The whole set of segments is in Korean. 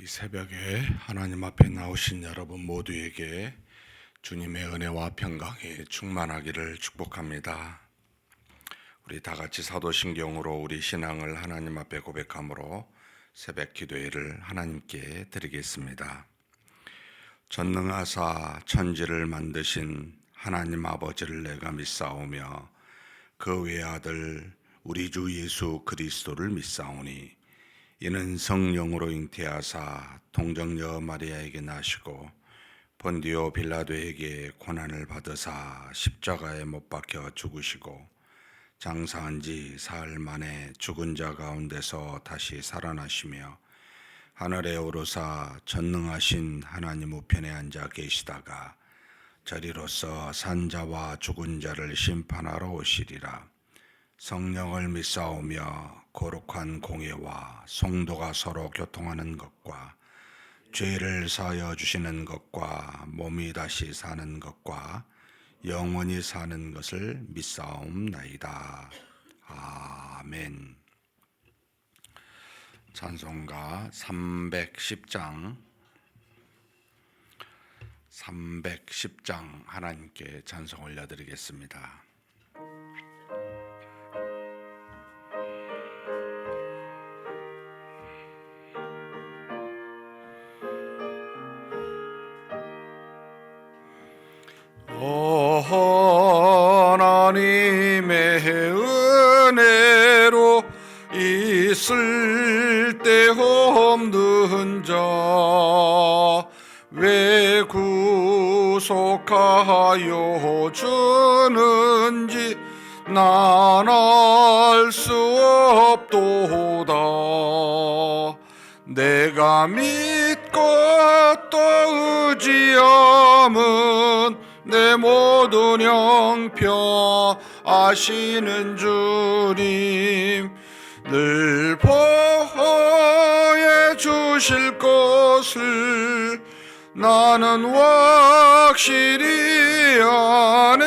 새벽에 하나님 앞에 나오신 여러분 모두에게 주님의 은혜와 평강이 충만하기를 축복합니다. 우리 다 같이 사도신경으로 우리 신앙을 하나님 앞에 고백함으로 새벽 기도회를 하나님께 드리겠습니다. 전능하사 천지를 만드신 하나님 아버지를 내가 믿사오며 그 외아들 우리 주 예수 그리스도를 믿사오니 이는 성령으로 잉태하사 동정녀 마리아에게 나시고 본디오 빌라도에게 고난을 받으사 십자가에 못 박혀 죽으시고 장사한 지 사흘 만에 죽은 자 가운데서 다시 살아나시며 하늘에 오르사 전능하신 하나님 우편에 앉아 계시다가 저리로서 산자와 죽은 자를 심판하러 오시리라. 성령을 믿사오며 거룩한 공예와 성도가 서로 교통하는 것과 죄를 사하여 주시는 것과 몸이 다시 사는 것과 영원히 사는 것을 믿사옵나이다. 아멘. 찬송가 310장 하나님께 찬송 올려드리겠습니다. 하나님의 은혜로 있을 데 없는 자 왜 구속하여 주는지 난 알 수 없도다. 내가 믿고 또 의지함은 내 모든 형편 아시는 주님 늘 보호해 주실 것을 나는 확실히 아네.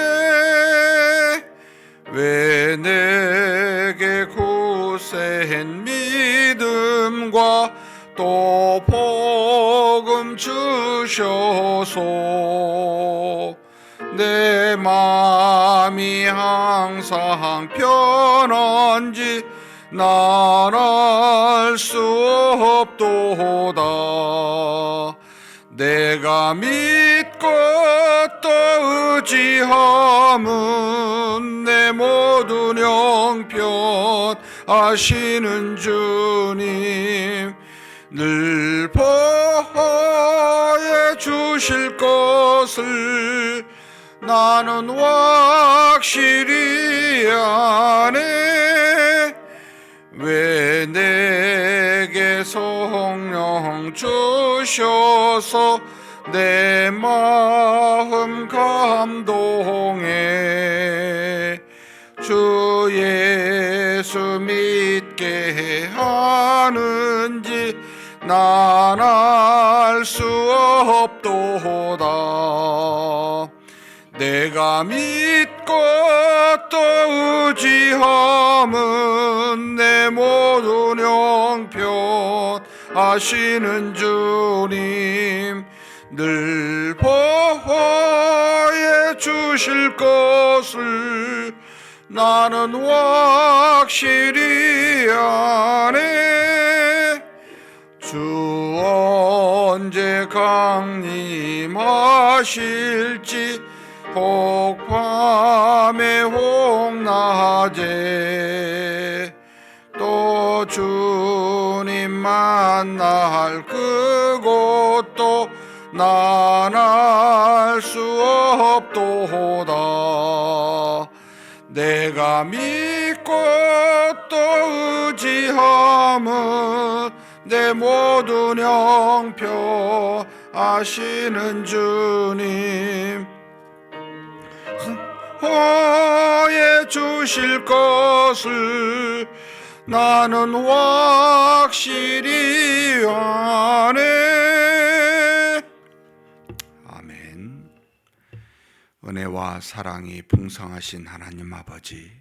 왜 내게 굳센 믿음과 또 복음 주셔서 내 마음이 항상 편한지 난 알 수 없도다. 내가 믿고 또 의지함은 내 모든 형편 아시는 주님 늘 보호해 주실 것을 나는 확실히 아네. 왜 내게 성령 주셔서 내 마음 감동해 주 예수 믿게 하는지 난 알 수 없도다. 내가 믿고 또 의지함은 내 모든 형편 아시는 주님 늘 보호해 주실 것을 나는 확실히 아네. 주 언제 강림하실지 혹 밤에 혹 낮에 또 주님 만날 그곳도 난 알 수 없도다. 내가 믿고 또 의지함은 내 모든 형편 아시는 주님 보호해 주실 것을 나는 확실히 아네. 아멘. 은혜와 사랑이 풍성하신 하나님 아버지,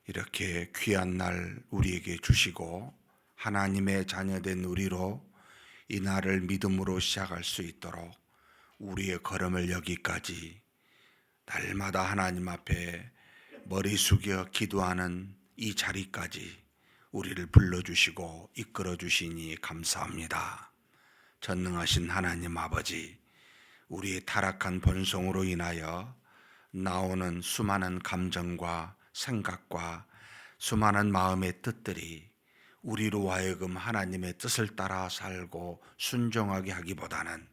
이렇게 귀한 날 우리에게 주시고 하나님의 자녀된 우리로 이 날을 믿음으로 시작할 수 있도록 우리의 걸음을 여기까지 날마다 하나님 앞에 머리 숙여 기도하는 이 자리까지 우리를 불러주시고 이끌어주시니 감사합니다. 전능하신 하나님 아버지, 우리의 타락한 본성으로 인하여 나오는 수많은 감정과 생각과 수많은 마음의 뜻들이 우리로 하여금 하나님의 뜻을 따라 살고 순종하게 하기보다는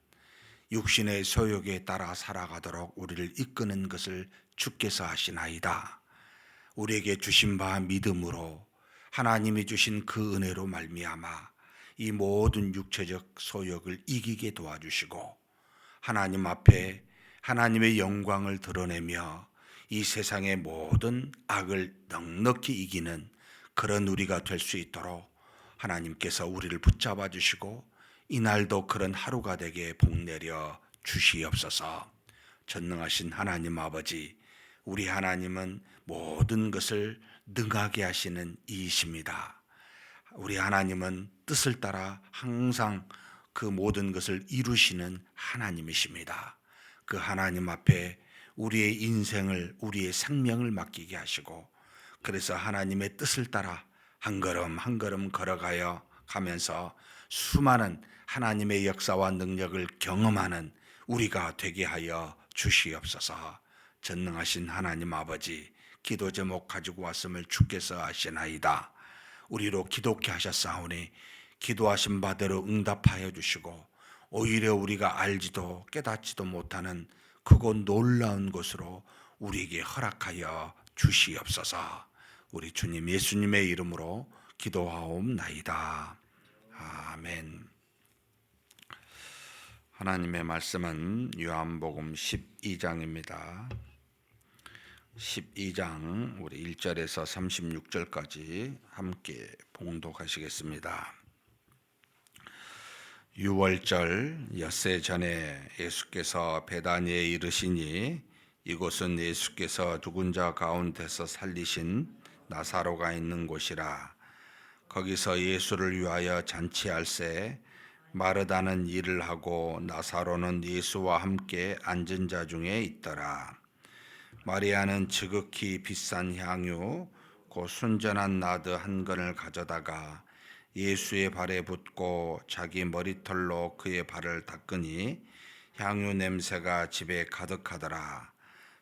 육신의 소욕에 따라 살아가도록 우리를 이끄는 것을 주께서 하시나이다. 우리에게 주신 바 믿음으로 하나님이 주신 그 은혜로 말미암아 이 모든 육체적 소욕을 이기게 도와주시고 하나님 앞에 하나님의 영광을 드러내며 이 세상의 모든 악을 넉넉히 이기는 그런 우리가 될 수 있도록 하나님께서 우리를 붙잡아 주시고 이날도 그런 하루가 되게 복내려 주시옵소서. 전능하신 하나님 아버지, 우리 하나님은 모든 것을 능하게 하시는 이이십니다. 우리 하나님은 뜻을 따라 항상 그 모든 것을 이루시는 하나님이십니다. 그 하나님 앞에 우리의 인생을, 우리의 생명을 맡기게 하시고, 그래서 하나님의 뜻을 따라 한 걸음 한 걸음 걸어가야 가면서 수많은 하나님의 역사와 능력을 경험하는 우리가 되게 하여 주시옵소서. 전능하신 하나님 아버지, 기도 제목 가지고 왔음을 주께서 아시나이다. 우리로 기독케 하셨사오니 기도하신 바대로 응답하여 주시고 오히려 우리가 알지도 깨닫지도 못하는 크고 놀라운 것으로 우리에게 허락하여 주시옵소서. 우리 주님 예수님의 이름으로 기도하옵나이다. 아멘. 하나님의 말씀은 요한복음 12장입니다. 12장 우리 1절에서 36절까지 함께 봉독하시겠습니다. 유월절 엿새 전에 예수께서 베다니에 이르시니 이곳은 예수께서 죽은 자 가운데서 살리신 나사로가 있는 곳이라. 거기서 예수를 위하여 잔치할새 마르다는 일을 하고 나사로는 예수와 함께 앉은 자 중에 있더라. 마리아는 지극히 비싼 향유 곧 순전한 나드 한 근을 가져다가 예수의 발에 붓고 자기 머리털로 그의 발을 닦으니 향유 냄새가 집에 가득하더라.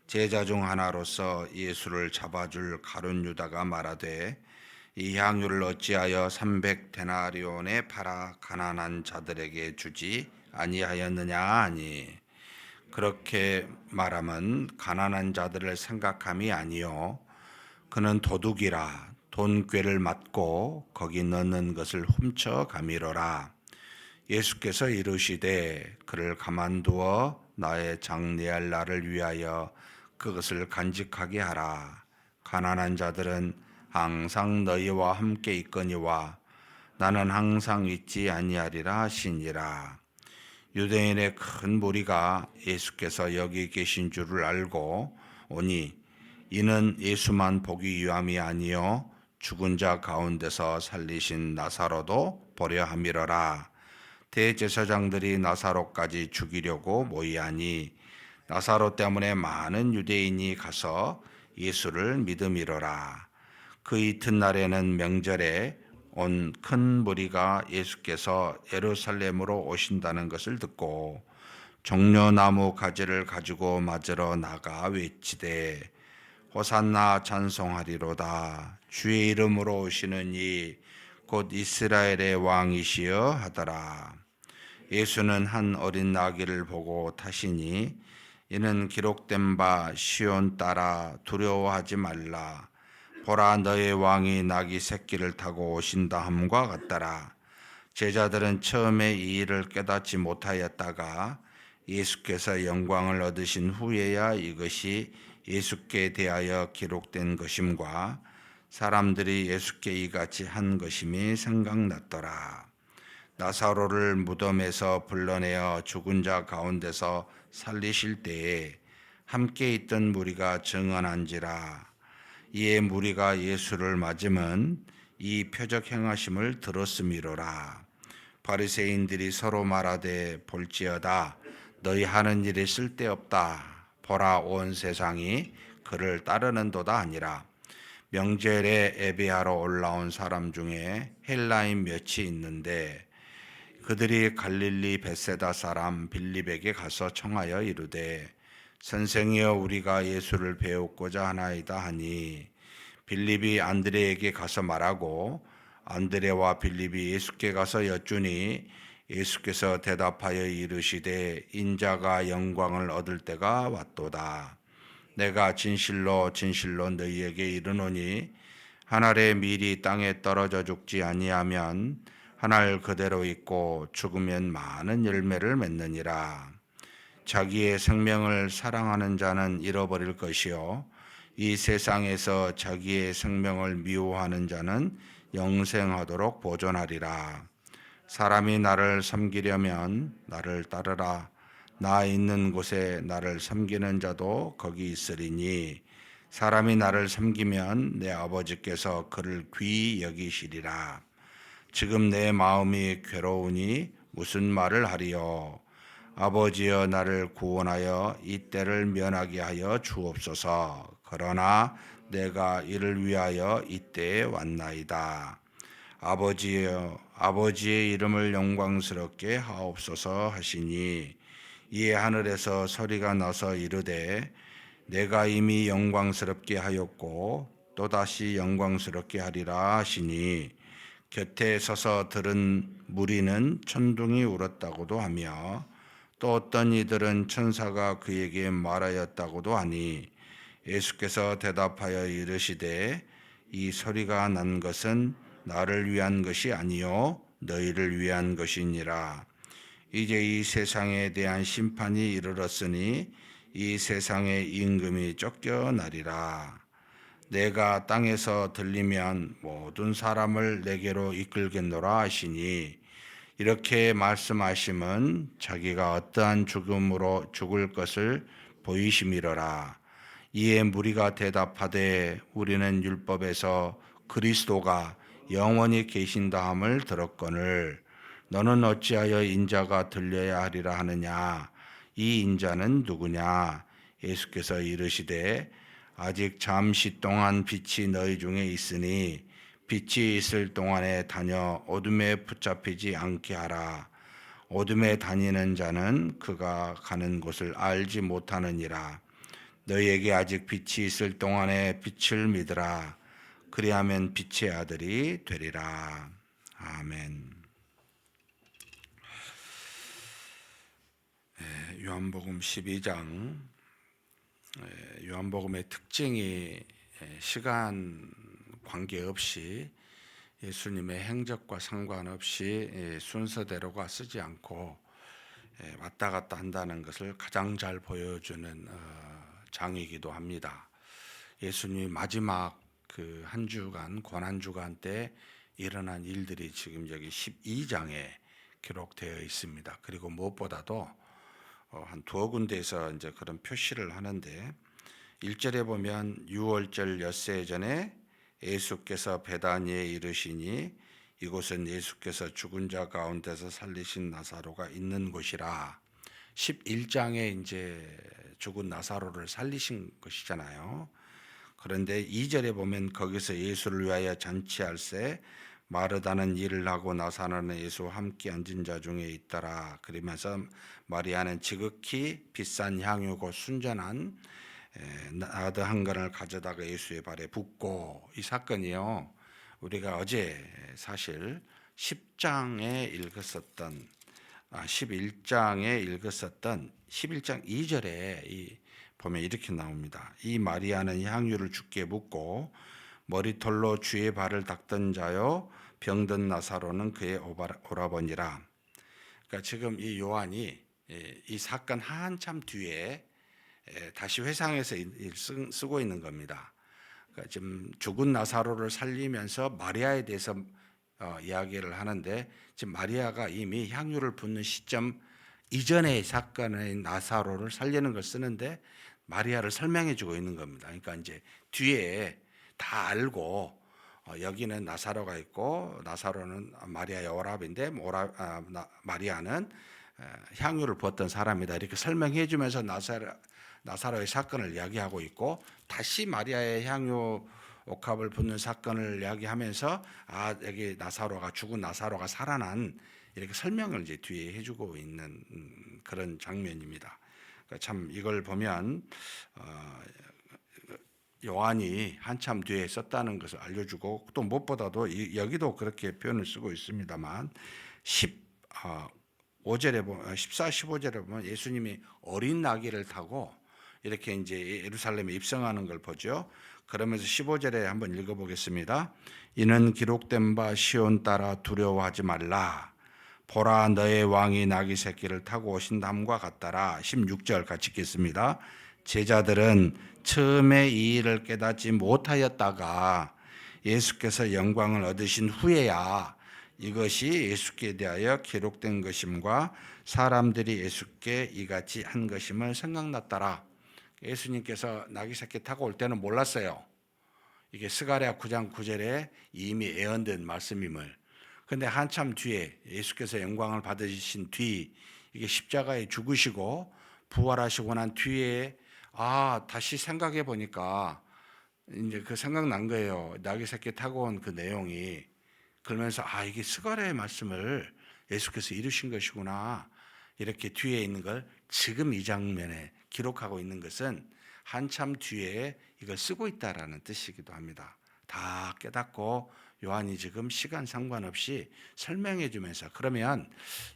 제자 중 하나로서 예수를 잡아줄 가룟 유다가 말하되 이 향유를 어찌하여 300데나리온에 팔아 가난한 자들에게 주지 아니하였느냐 하니, 그렇게 말하면 가난한 자들을 생각함이 아니요 그는 도둑이라 돈꾀를 맞고 거기 넣는 것을 훔쳐 가미로라. 예수께서 이르시되 그를 가만두어 나의 장례할 날을 위하여 그것을 간직하게 하라. 가난한 자들은 항상 너희와 함께 있거니와 나는 항상 있지 아니하리라 하시니라. 유대인의 큰 무리가 예수께서 여기 계신 줄을 알고 오니 이는 예수만 보기 위함이 아니요 죽은 자 가운데서 살리신 나사로도 보려 함이러라. 대제사장들이 나사로까지 죽이려고 모이하니 나사로 때문에 많은 유대인이 가서 예수를 믿음이로라. 그 이튿날에는 명절에 온 큰 무리가 예수께서 예루살렘으로 오신다는 것을 듣고 종려나무 가지를 가지고 맞으러 나가 외치되 호산나 찬송하리로다. 주의 이름으로 오시는 이 곧 이스라엘의 왕이시여 하더라. 예수는 한 어린 나귀를 보고 타시니 이는 기록된 바 시온 딸아 두려워하지 말라. 보라 너의 왕이 나귀 새끼를 타고 오신다 함과 같더라. 제자들은 처음에 이 일을 깨닫지 못하였다가 예수께서 영광을 얻으신 후에야 이것이 예수께 대하여 기록된 것임과 사람들이 예수께 이같이 한 것임이 생각났더라. 나사로를 무덤에서 불러내어 죽은 자 가운데서 살리실 때에 함께 있던 무리가 증언한지라. 이에 무리가 예수를 맞으면 이 표적 행하심을 들었음이로라. 바리새인들이 서로 말하되 볼지어다 너희 하는 일이 쓸데없다. 보라 온 세상이 그를 따르는도다 아니라. 명절에 예배하러 올라온 사람 중에 헬라인 몇이 있는데 그들이 갈릴리 벳세다 사람 빌립에게 가서 청하여 이르되 선생이여 우리가 예수를 배우고자 하나이다 하니 빌립이 안드레에게 가서 말하고 안드레와 빌립이 예수께 가서 여쭈니 예수께서 대답하여 이르시되 인자가 영광을 얻을 때가 왔도다. 내가 진실로 진실로 너희에게 이르노니 한 알의 밀이 땅에 떨어져 죽지 아니하면 한 알 그대로 있고 죽으면 많은 열매를 맺느니라. 자기의 생명을 사랑하는 자는 잃어버릴 것이요 이 세상에서 자기의 생명을 미워하는 자는 영생하도록 보존하리라. 사람이 나를 섬기려면 나를 따르라. 나 있는 곳에 나를 섬기는 자도 거기 있으리니 사람이 나를 섬기면 내 아버지께서 그를 귀히 여기시리라. 지금 내 마음이 괴로우니 무슨 말을 하리요. 아버지여 나를 구원하여 이 때를 면하게 하여 주옵소서. 그러나 내가 이를 위하여 이때에 왔나이다. 아버지여 아버지의 이름을 영광스럽게 하옵소서 하시니 이에 하늘에서 소리가 나서 이르되 내가 이미 영광스럽게 하였고 또다시 영광스럽게 하리라 하시니 곁에 서서 들은 무리는 천둥이 울었다고도 하며 또 어떤 이들은 천사가 그에게 말하였다고도 하니 예수께서 대답하여 이르시되 이 소리가 난 것은 나를 위한 것이 아니요 너희를 위한 것이니라. 이제 이 세상에 대한 심판이 이르렀으니 이 세상의 임금이 쫓겨나리라. 내가 땅에서 들리면 모든 사람을 내게로 이끌겠노라 하시니 이렇게 말씀하심은 자기가 어떠한 죽음으로 죽을 것을 보이심이로라. 이에 무리가 대답하되 우리는 율법에서 그리스도가 영원히 계신다 함을 들었거늘 너는 어찌하여 인자가 들려야 하리라 하느냐. 이 인자는 누구냐. 예수께서 이르시되 아직 잠시 동안 빛이 너희 중에 있으니 빛이 있을 동안에 다녀 어둠에 붙잡히지 않게 하라. 어둠에 다니는 자는 그가 가는 곳을 알지 못하느니라. 너희에게 아직 빛이 있을 동안에 빛을 믿으라. 그리하면 빛의 아들이 되리라. 아멘. 요한복음 12장 요한복음의 특징이 시간 관계없이 예수님의 행적과 상관없이 순서대로가 쓰지 않고 왔다 갔다 한다는 것을 가장 잘 보여주는 장이기도 합니다. 예수님이 마지막 그 한 주간 고난 주간 때 일어난 일들이 지금 여기 12장에 기록되어 있습니다. 그리고 무엇보다도 한 두어 군데에서 이제 그런 표시를 하는데 1절에 보면 유월절 엿새 전에 예수께서 베다니에 이르시니 이곳은 예수께서 죽은 자 가운데서 살리신 나사로가 있는 곳이라. 11장에 이제 죽은 나사로를 살리신 것이잖아요. 그런데 2절에 보면 거기서 예수를 위하여 잔치할새 마르다는 일을 하고 나사로는 예수와 함께 앉은 자 중에 있더라. 그러면서 마리아는 지극히 비싼 향유 곧 순전한 나드 한 근을 가져다가 예수의 발에 붓고, 이 사건이요 우리가 어제 사실 10장에 읽었었던 11장에 읽었었던 11장 2절에 보면 이렇게 나옵니다. 이 마리아는 향유를 주께 붓고 머리털로 주의 발을 닦던 자요 병든 나사로는 그의 오라버니라. 그러니까 지금 이 요한이 이 사건 한참 뒤에 다시 회상해서 쓰고 있는 겁니다. 그러니까 지금 죽은 나사로를 살리면서 마리아에 대해서 이야기를 하는데 지금 마리아가 이미 향유를 붓는 시점 이전의 사건의 나사로를 살리는 걸 쓰는데 마리아를 설명해 주고 있는 겁니다. 그러니까 이제 뒤에 다 알고 여기는 나사로가 있고 나사로는 마리아의 오라비인데 마리아는 향유를 부었던 사람이다. 이렇게 설명해 주면서 나사로의 사건을 이야기하고 있고 다시 마리아의 향유 옥합을 붓는 사건을 이야기하면서 여기 죽은 나사로가 살아난 이렇게 설명을 이제 뒤에 해주고 있는 그런 장면입니다. 그러니까 참 이걸 보면 요한이 한참 뒤에 썼다는 것을 알려주고 또 무엇보다도 여기도 그렇게 표현을 쓰고 있습니다만 14, 15절에 보면 예수님이 어린 나귀를 타고 이렇게 이제 예루살렘에 입성하는 걸 보죠. 그러면서 15절에 한번 읽어보겠습니다. 이는 기록된 바 시온 따라 두려워하지 말라. 보라 너의 왕이 나귀 새끼를 타고 오신다함과 같더라. 16절 같이 읽겠습니다. 제자들은 처음에 이 일을 깨닫지 못하였다가 예수께서 영광을 얻으신 후에야 이것이 예수께 대하여 기록된 것임과 사람들이 예수께 이같이 한 것임을 생각났더라. 예수님께서 나귀 새끼 타고 올 때는 몰랐어요. 이게 스가랴 9장 9절에 이미 예언된 말씀임을. 그런데 한참 뒤에 예수께서 영광을 받으신 뒤 이게 십자가에 죽으시고 부활하시고 난 뒤에 다시 생각해 보니까 이제 그 생각난 거예요. 나귀 새끼 타고 온 그 내용이. 그러면서 이게 스가랴의 말씀을 예수께서 이루신 것이구나. 이렇게 뒤에 있는 걸 지금 이 장면에 기록하고 있는 것은 한참 뒤에 이걸 쓰고 있다라는 뜻이기도 합니다. 다 깨닫고 요한이 지금 시간 상관없이 설명해 주면서 그러면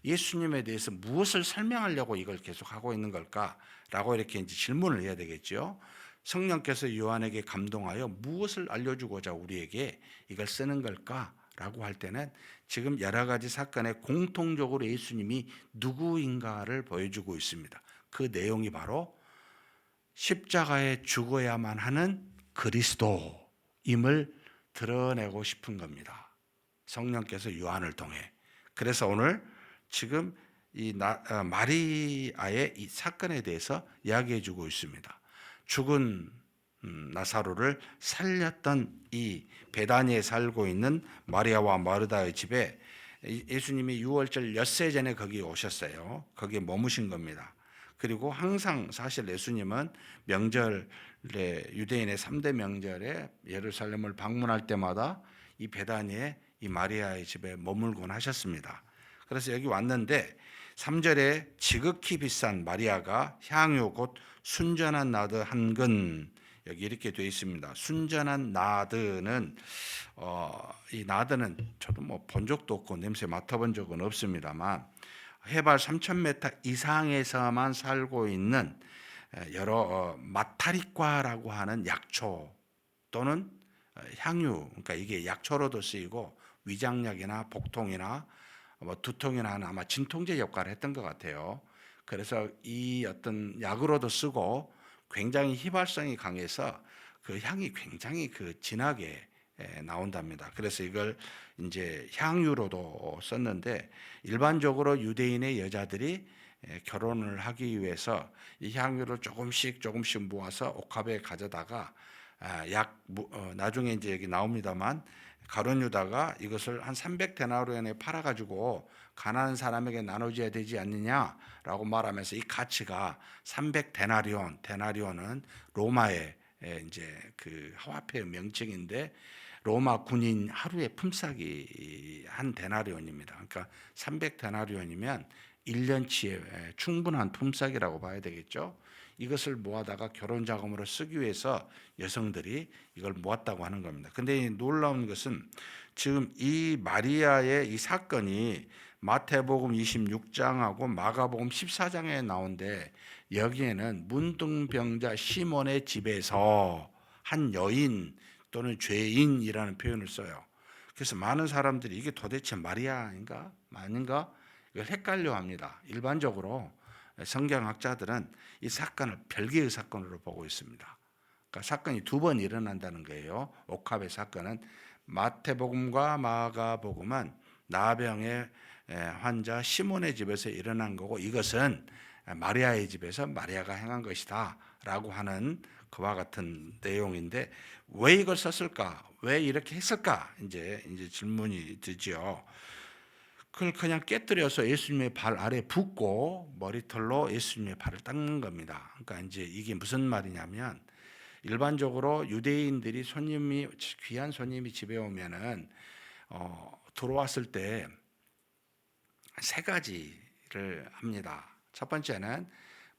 예수님에 대해서 무엇을 설명하려고 이걸 계속 하고 있는 걸까라고 이렇게 이제 질문을 해야 되겠죠. 성령께서 요한에게 감동하여 무엇을 알려주고자 우리에게 이걸 쓰는 걸까라고 할 때는 지금 여러 가지 사건에 공통적으로 예수님이 누구인가를 보여주고 있습니다. 그 내용이 바로 십자가에 죽어야만 하는 그리스도임을 드러내고 싶은 겁니다. 성령께서 요한을 통해. 그래서 오늘 지금 이 마리아의 이 사건에 대해서 이야기해 주고 있습니다. 죽은 나사로를 살렸던 이 베다니에 살고 있는 마리아와 마르다의 집에 예수님이 유월절 엿새 전에 거기 오셨어요. 거기에 머무신 겁니다. 그리고 항상 사실 예수님은 명절에 유대인의 3대 명절에 예루살렘을 방문할 때마다 이 베다니에 이 마리아의 집에 머물곤 하셨습니다. 그래서 여기 왔는데 3절에 지극히 비싼 마리아가 향유 곧 순전한 나드 한 근, 여기 이렇게 되어 있습니다. 순전한 나드는 이 나드는 저도 뭐 본 적도 없고 냄새 맡아본 적은 없습니다만 해발 3,000m 이상에서만 살고 있는 여러 마타리과라고 하는 약초 또는 향유, 그러니까 이게 약초로도 쓰이고 위장약이나 복통이나 두통이나 하는 아마 진통제 역할을 했던 것 같아요. 그래서 이 어떤 약으로도 쓰고 굉장히 휘발성이 강해서 그 향이 굉장히 진하게 나온답니다. 그래서 이걸 이제 향유로도 썼는데 일반적으로 유대인의 여자들이 결혼을 하기 위해서 이 향유를 조금씩 모아서 옥합에 가져다가 나중에 이제 여기 나옵니다만 가룟 유다가 이것을 한 300데나리온에 팔아가지고 가난한 사람에게 나눠줘야 되지 않느냐라고 말하면서 이 가치가 300데나리온은 로마의 이제 그 화폐의 명칭인데 로마 군인 하루의 품삯이 한 데나리온입니다. 그러니까 300데나리온이면 1년치의 충분한 품삯이라고 봐야 되겠죠. 이것을 모아다가 결혼 자금으로 쓰기 위해서 여성들이 이걸 모았다고 하는 겁니다. 근데 놀라운 것은 지금 이 마리아의 이 사건이 마태복음 26장하고 마가복음 14장에 나온데 여기에는 문둥병자 시몬의 집에서 한 여인 또는 죄인이라는 표현을 써요. 그래서 많은 사람들이 이게 도대체 마리아인가 아닌가 이걸 헷갈려 합니다. 일반적으로 성경학자들은 이 사건을 별개의 사건으로 보고 있습니다. 그러니까 사건이 두 번 일어난다는 거예요. 옥합의 사건은 마태복음과 마가복음은 나병의 환자 시몬의 집에서 일어난 거고 이것은 마리아의 집에서 마리아가 행한 것이다 라고 하는 그와 같은 내용인데 왜 이걸 썼을까? 왜 이렇게 했을까? 이제 질문이 드죠. 그걸 그냥 깨뜨려서 예수님의 발 아래 붓고 머리털로 예수님의 발을 닦는 겁니다. 그러니까 이제 이게 무슨 말이냐면 일반적으로 유대인들이 귀한 손님이 집에 오면은 들어왔을 때 세 가지를 합니다. 첫 번째는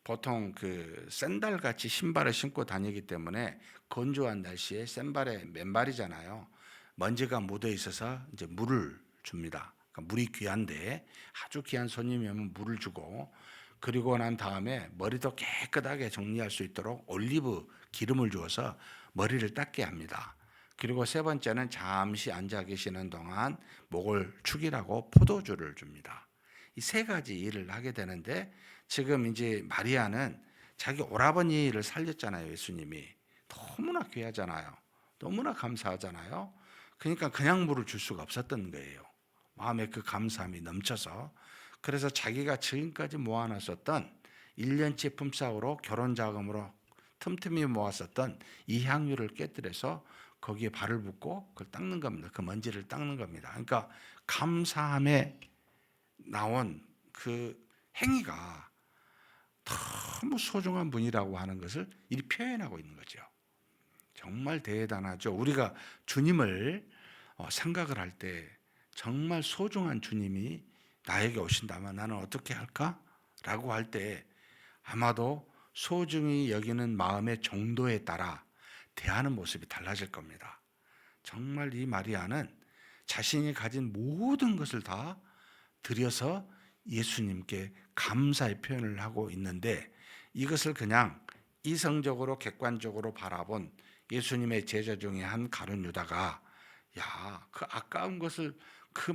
보통 그 샌들 같이 신발을 신고 다니기 때문에 건조한 날씨에 맨발에 맨발이잖아요. 먼지가 묻어 있어서 이제 물을 줍니다. 그러니까 물이 귀한데 아주 귀한 손님이 오면 물을 주고, 그리고 난 다음에 머리도 깨끗하게 정리할 수 있도록 올리브 기름을 주어서 머리를 닦게 합니다. 그리고 세 번째는 잠시 앉아 계시는 동안 목을 축이라고 포도주를 줍니다. 이 세 가지 일을 하게 되는데 지금 이제 마리아는 자기 오라버니를 살렸잖아요. 예수님이 너무나 귀하잖아요. 너무나 감사하잖아요. 그러니까 그냥 물을 줄 수가 없었던 거예요. 마음에 그 감사함이 넘쳐서. 그래서 자기가 지금까지 모아놨었던 1년치 품삯으로 결혼 자금으로 틈틈이 모았었던 이 향유를 깨뜨려서 거기에 발을 붓고 그걸 닦는 겁니다. 그 먼지를 닦는 겁니다. 그러니까 감사함에 나온 그 행위가 너무 소중한 분이라고 하는 것을 이 표현하고 있는 거죠. 정말 대단하죠. 우리가 주님을 생각을 할 때 정말 소중한 주님이 나에게 오신다면 나는 어떻게 할까? 라고 할 때 아마도 소중히 여기는 마음의 정도에 따라 대하는 모습이 달라질 겁니다. 정말 이 마리아는 자신이 가진 모든 것을 다 드려서 예수님께 감사의 표현을 하고 있는데, 이것을 그냥 이성적으로 객관적으로 바라본 예수님의 제자 중에 한 가룟 유다가 야, 그 아까운 것을 그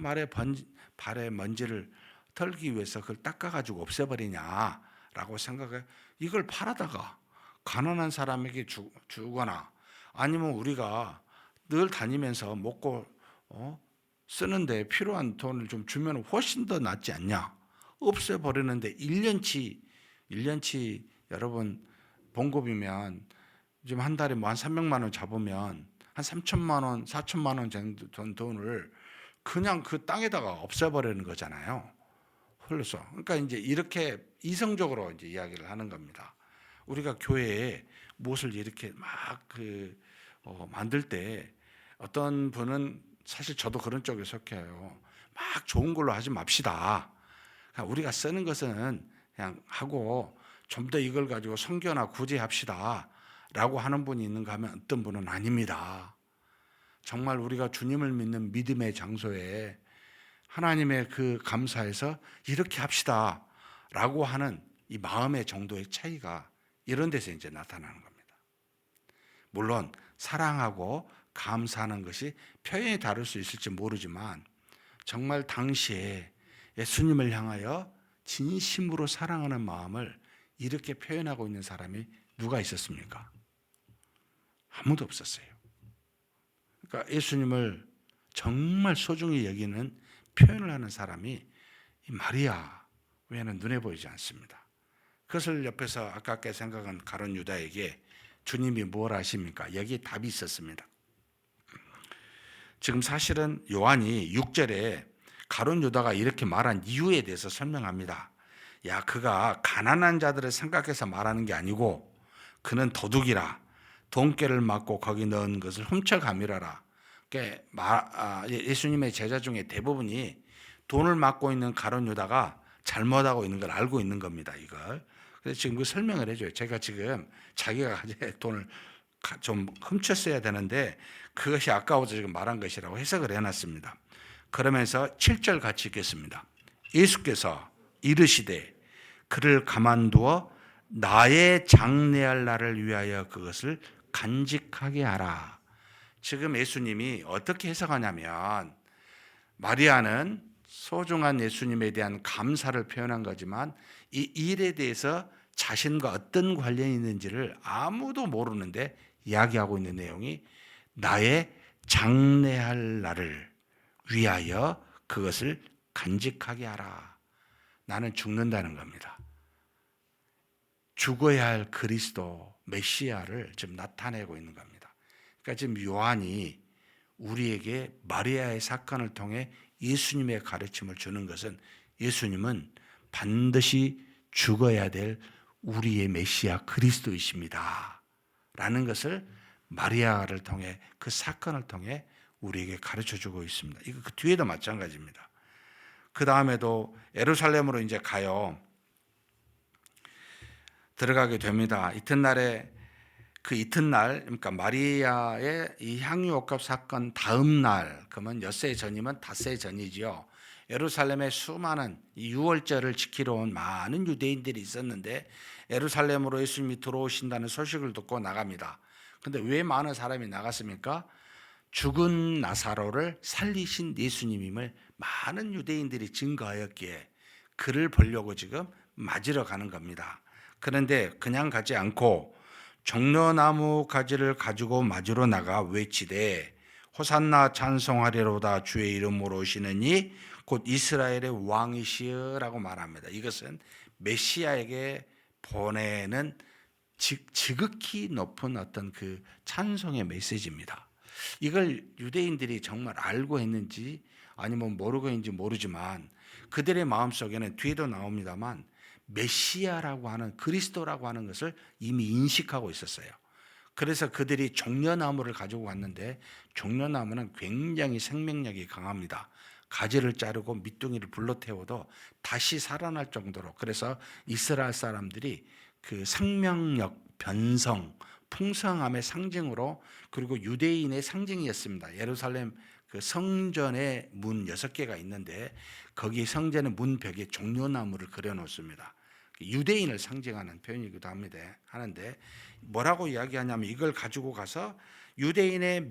발에 먼지를 털기 위해서 그걸 닦아가지고 없애버리냐라고 생각해. 이걸 팔아다가 가난한 사람에게 주거나 아니면 우리가 늘 다니면서 먹고 쓰는데 필요한 돈을 좀 주면 훨씬 더 낫지 않냐? 없애버리는데 1년치 여러분 봉급이면 지금 한 달에 뭐 한 300만 원 잡으면 한 3천만 원, 4천만 원 정도 돈을 그냥 그 땅에다가 없애버리는 거잖아요. 흘러서. 그러니까 이제 이렇게 이성적으로 이제 이야기를 하는 겁니다. 우리가 교회에 무엇을 이렇게 막 만들 때 어떤 분은 사실 저도 그런 쪽에 속해요. 막 좋은 걸로 하지 맙시다. 우리가 쓰는 것은 그냥 하고 좀 더 이걸 가지고 성교나 구제합시다 라고 하는 분이 있는가 하면 어떤 분은 아닙니다. 정말 우리가 주님을 믿는 믿음의 장소에 하나님의 그 감사에서 이렇게 합시다 라고 하는 이 마음의 정도의 차이가 이런 데서 이제 나타나는 겁니다. 물론 사랑하고 감사하는 것이 표현이 다를 수 있을지 모르지만 정말 당시에 예수님을 향하여 진심으로 사랑하는 마음을 이렇게 표현하고 있는 사람이 누가 있었습니까? 아무도 없었어요. 그러니까 예수님을 정말 소중히 여기는 표현을 하는 사람이 이 마리아 외에는 눈에 보이지 않습니다. 그것을 옆에서 아깝게 생각한 가룟 유다에게 주님이 뭘 하십니까? 여기에 답이 있었습니다. 지금 사실은 요한이 6절에 가룟 유다가 이렇게 말한 이유에 대해서 설명합니다. 야, 그가 가난한 자들을 생각해서 말하는 게 아니고 그는 도둑이라 돈깨를 맞고 거기 넣은 것을 훔쳐가미라라. 예수님의 제자 중에 대부분이 돈을 맞고 있는 가룟 유다가 잘못하고 있는 걸 알고 있는 겁니다. 이걸. 그래서 지금 그 설명을 해줘요. 제가 지금 자기가 돈을 좀 훔쳤어야 되는데 그것이 아까워서 지금 말한 것이라고 해석을 해놨습니다. 그러면서 7절 같이 읽겠습니다. 예수께서 이르시되 그를 가만두어 나의 장래할 날을 위하여 그것을 간직하게 하라. 지금 예수님이 어떻게 해석하냐면 마리아는 소중한 예수님에 대한 감사를 표현한 거지만 이 일에 대해서 자신과 어떤 관련이 있는지를 아무도 모르는데 이야기하고 있는 내용이 나의 장래할 날을 위하여 그것을 간직하게 하라. 나는 죽는다는 겁니다. 죽어야 할 그리스도 메시아를 지금 나타내고 있는 겁니다. 그러니까 지금 요한이 우리에게 마리아의 사건을 통해 예수님의 가르침을 주는 것은 예수님은 반드시 죽어야 될 우리의 메시아 그리스도이십니다 라는 것을 마리아를 통해, 그 사건을 통해 우리에게 가르쳐주고 있습니다. 이거 그 뒤에도 마찬가지입니다. 그 다음에도 예루살렘으로 이제 들어가게 됩니다. 이튿날, 그러니까 마리아의 이 향유옥합 사건 다음 날, 그러면 엿새 전이면 닷새 전이지요. 예루살렘에 수많은 이 유월절을 지키러 온 많은 유대인들이 있었는데 예루살렘으로 예수님이 들어오신다는 소식을 듣고 나갑니다. 근데 왜 많은 사람이 나갔습니까? 죽은 나사로를 살리신 예수님임을 많은 유대인들이 증거하였기에 그를 보려고 지금 맞으러 가는 겁니다. 그런데 그냥 가지 않고 종려나무 가지를 가지고 맞으러 나가 외치되 호산나 찬송하리로다 주의 이름으로 오시는 이 곧 이스라엘의 왕이시여라고 말합니다. 이것은 메시아에게 보내는 지극히 높은 어떤 그 찬송의 메시지입니다. 이걸 유대인들이 정말 알고 했는지 아니면 모르고 했는지 모르지만 그들의 마음속에는 뒤에도 나옵니다만 메시아라고 하는, 그리스도라고 하는 것을 이미 인식하고 있었어요. 그래서 그들이 종려나무를 가지고 왔는데 종려나무는 굉장히 생명력이 강합니다. 가지를 자르고 밑둥이를 불러 태워도 다시 살아날 정도로, 그래서 이스라엘 사람들이 그 생명력, 변성, 풍성함의 상징으로, 그리고 유대인의 상징이었습니다. 예루살렘 그 성전의 문 6개가 있는데 거기 성전의 문벽에 종려나무를 그려놓습니다. 유대인을 상징하는 표현이기도 하는데 뭐라고 이야기하냐면 이걸 가지고 가서 유대인의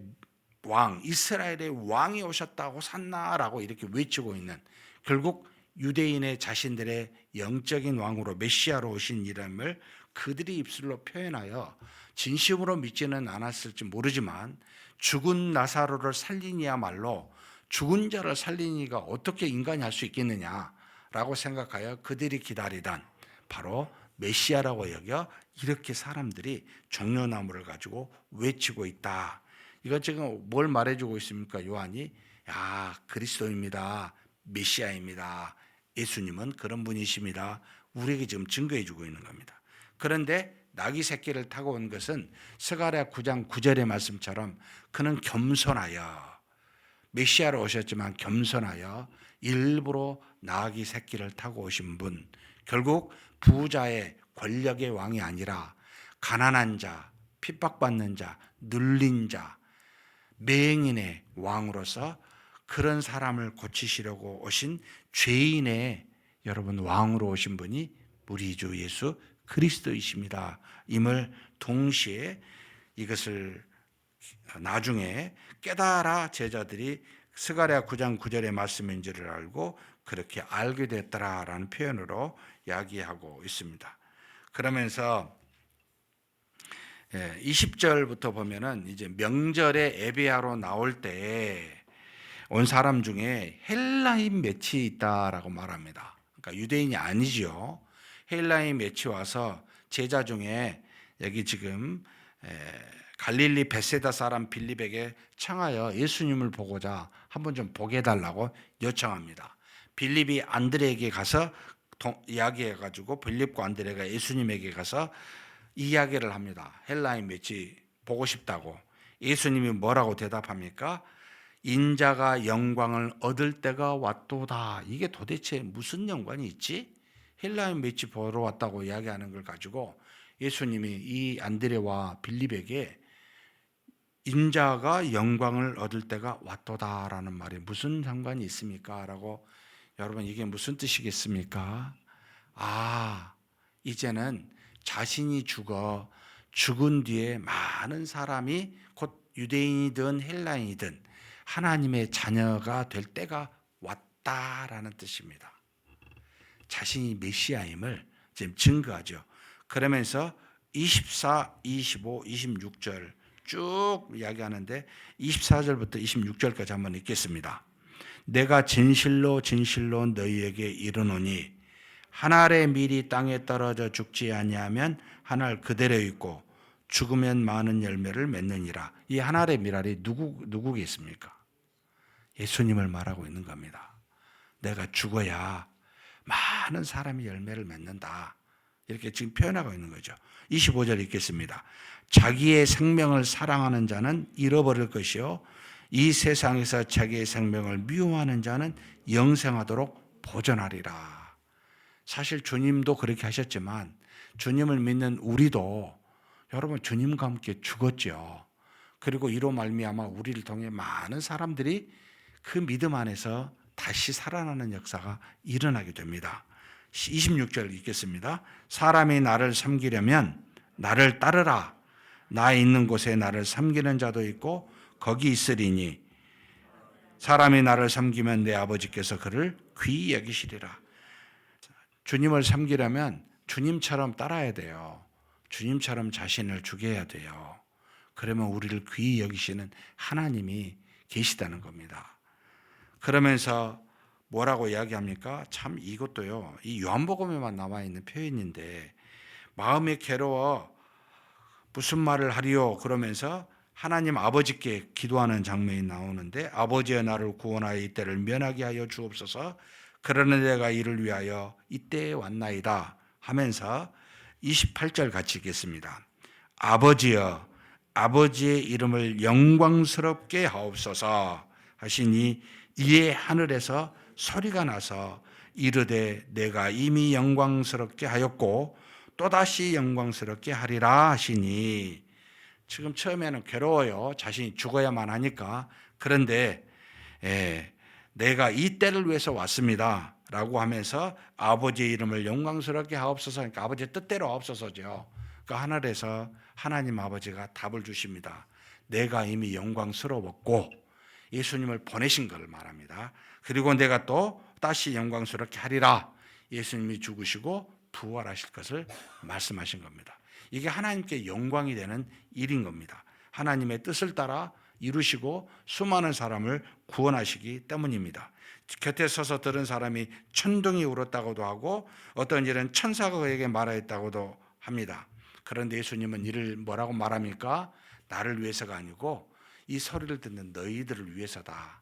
왕, 이스라엘의 왕이 오셨다 호산나라고 이렇게 외치고 있는, 결국 유대인의 자신들의 영적인 왕으로 메시아로 오신 이름을 그들이 입술로 표현하여 진심으로 믿지는 않았을지 모르지만 죽은 나사로를 살리니야말로 죽은 자를 살리니가 어떻게 인간이 할 수 있겠느냐라고 생각하여 그들이 기다리던 바로 메시아라고 여겨 이렇게 사람들이 종려나무를 가지고 외치고 있다. 이거 지금 뭘 말해주고 있습니까? 요한이 그리스도입니다. 메시아입니다. 예수님은 그런 분이십니다. 우리에게 지금 증거해주고 있는 겁니다. 그런데 나귀 새끼를 타고 온 것은 스가랴 9장 9절의 말씀처럼 그는 겸손하여, 메시아로 오셨지만 겸손하여 일부러 나귀 새끼를 타고 오신 분, 결국 부자의 권력의 왕이 아니라 가난한 자, 핍박받는 자, 눌린 자, 맹인의 왕으로서 그런 사람을 고치시려고 오신 죄인의 여러분 왕으로 오신 분이 우리 주 예수 그리스도이십니다. 임을 동시에 이것을 나중에 깨달아 제자들이 스가랴 9장 9절의 말씀인 줄을 알고 그렇게 알게 됐더라라는 표현으로 이야기하고 있습니다. 그러면서 20절부터 보면은 이제 명절에 예배하러 나올 때 온 사람 중에 헬라인 맺이 있다라고 말합니다. 그러니까 유대인이 아니죠. 헬라인 맺이 와서 제자 중에 여기 지금 갈릴리 베세다 사람 빌립에게 청하여 예수님을 보고자 한번 좀 보게 해달라고 요청합니다. 빌립이 안드레에게 가서 이야기해가지고 빌립과 안드레가 예수님에게 가서 이야기를 합니다. 헬라인 맺이 보고 싶다고. 예수님이 뭐라고 대답합니까? 인자가 영광을 얻을 때가 왔도다. 이게 도대체 무슨 연관이 있지? 헬라인 맺이 보러 왔다고 이야기하는 걸 가지고 예수님이 이 안드레와 빌립에게 인자가 영광을 얻을 때가 왔도다라는 말이 무슨 상관이 있습니까? 라고, 여러분 이게 무슨 뜻이겠습니까? 이제는 자신이 죽은 뒤에 많은 사람이 곧 유대인이든 헬라인이든 하나님의 자녀가 될 때가 왔다라는 뜻입니다. 자신이 메시아임을 지금 증거하죠. 그러면서 24, 25, 26절 쭉 이야기하는데 24절부터 26절까지 한번 읽겠습니다. 내가 진실로 진실로 너희에게 이르노니 한 알의 밀이 땅에 떨어져 죽지 아니하면 한 알 그대로 있고 죽으면 많은 열매를 맺느니라. 이 한 알의 밀알이 누구겠습니까? 예수님을 말하고 있는 겁니다. 내가 죽어야 많은 사람이 열매를 맺는다. 이렇게 지금 표현하고 있는 거죠. 25절 읽겠습니다. 자기의 생명을 사랑하는 자는 잃어버릴 것이요 이 세상에서 자기의 생명을 미워하는 자는 영생하도록 보존하리라. 사실 주님도 그렇게 하셨지만 주님을 믿는 우리도 여러분 주님과 함께 죽었죠. 그리고 이로 말미암아 우리를 통해 많은 사람들이 그 믿음 안에서 다시 살아나는 역사가 일어나게 됩니다. 26절 읽겠습니다. 사람이 나를 섬기려면 나를 따르라. 나 있는 곳에 나를 섬기는 자도 있고 거기 있으리니 사람이 나를 섬기면 내 아버지께서 그를 귀히 여기시리라. 주님을 섬기려면 주님처럼 따라야 돼요. 주님처럼 자신을 죽여야 돼요. 그러면 우리를 귀히 여기시는 하나님이 계시다는 겁니다. 그러면서 뭐라고 이야기합니까? 참 이것도요. 이 요한복음에만 나와 있는 표현인데 마음이 괴로워 무슨 말을 하리요? 그러면서 하나님 아버지께 기도하는 장면이 나오는데 아버지여 나를 구원하여 이때를 면하게 하여 주옵소서. 그러는 내가 이를 위하여 이때에 왔나이다 하면서 28절 같이 읽겠습니다. 아버지여 아버지의 이름을 영광스럽게 하옵소서 하시니 이에 하늘에서 소리가 나서 이르되 내가 이미 영광스럽게 하였고 또다시 영광스럽게 하리라 하시니 지금 처음에는 괴로워요. 자신이 죽어야만 하니까. 그런데 내가 이 때를 위해서 왔습니다 라고 하면서 아버지의 이름을 영광스럽게 하옵소서 하니까 아버지의 뜻대로 하옵소서죠. 그 하늘에서 하나님 아버지가 답을 주십니다. 내가 이미 영광스러웠고 예수님을 보내신 것을 말합니다. 그리고 내가 또 다시 영광스럽게 하리라. 예수님이 죽으시고 부활하실 것을 말씀하신 겁니다. 이게 하나님께 영광이 되는 일인 겁니다. 하나님의 뜻을 따라 이루시고 수많은 사람을 구원하시기 때문입니다. 곁에 서서 들은 사람이 천둥이 울었다고도 하고 어떤 일은 천사가 그에게 말하였다고도 합니다. 그런데 예수님은 이를 뭐라고 말합니까? 나를 위해서가 아니고 이 소리를 듣는 너희들을 위해서다.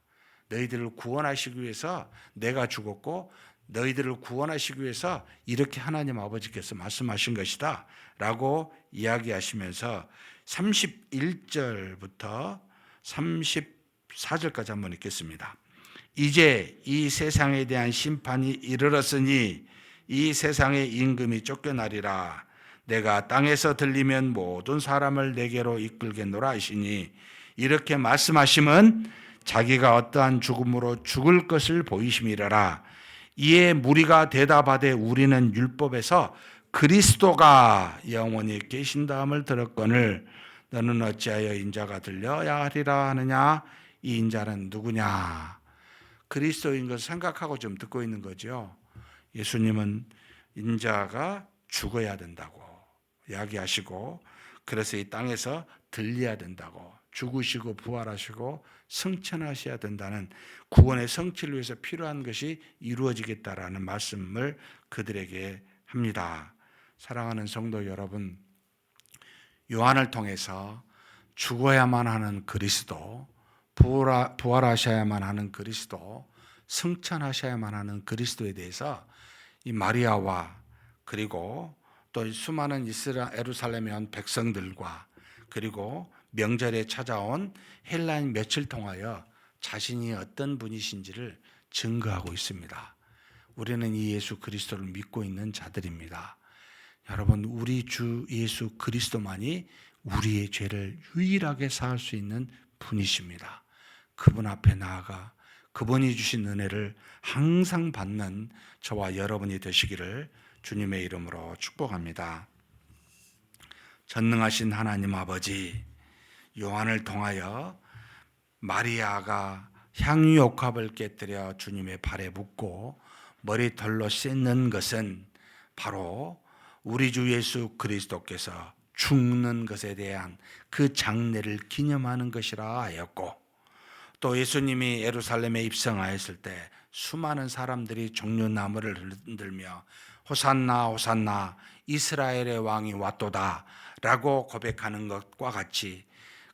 너희들을 구원하시기 위해서 내가 죽었고 너희들을 구원하시기 위해서 이렇게 하나님 아버지께서 말씀하신 것이다 라고 이야기하시면서 31절부터 34절까지 한번 읽겠습니다. 이제 이 세상에 대한 심판이 이르렀으니 이 세상의 임금이 쫓겨나리라. 내가 땅에서 들리면 모든 사람을 내게로 이끌겠노라 하시니 이렇게 말씀하심은 자기가 어떠한 죽음으로 죽을 것을 보이심이라라. 이에 무리가 대답하되 우리는 율법에서 그리스도가 영원히 계신다함을 들었거늘 너는 어찌하여 인자가 들려야 하리라 하느냐? 이 인자는 누구냐? 그리스도인 것을 생각하고 좀 듣고 있는 거죠. 예수님은 인자가 죽어야 된다고 이야기하시고 그래서 이 땅에서 들려야 된다고 죽으시고 부활하시고 승천하셔야 된다는 구원의 성취를 위해서 필요한 것이 이루어지겠다라는 말씀을 그들에게 합니다. 사랑하는 성도 여러분, 요한을 통해서 죽어야만 하는 그리스도, 부활하셔야만 하는 그리스도, 승천하셔야만 하는 그리스도에 대해서 이 마리아와 그리고 또 수많은 예루살렘에 온 백성들과 그리고 명절에 찾아온 헬라인 며칠 통하여 자신이 어떤 분이신지를 증거하고 있습니다. 우리는 이 예수 그리스도를 믿고 있는 자들입니다. 여러분, 우리 주 예수 그리스도만이 우리의 죄를 유일하게 사할 수 있는 분이십니다. 그분 앞에 나아가 그분이 주신 은혜를 항상 받는 저와 여러분이 되시기를 주님의 이름으로 축복합니다. 전능하신 하나님 아버지, 요한을 통하여 마리아가 향유옥합을 깨뜨려 주님의 발에 묻고 머리털로 씻는 것은 바로 우리 주 예수 그리스도께서 죽는 것에 대한 그 장례를 기념하는 것이라 하였고 또 예수님이 예루살렘에 입성하였을 때 수많은 사람들이 종려나무를 흔들며 호산나 호산나 이스라엘의 왕이 왔도다 라고 고백하는 것과 같이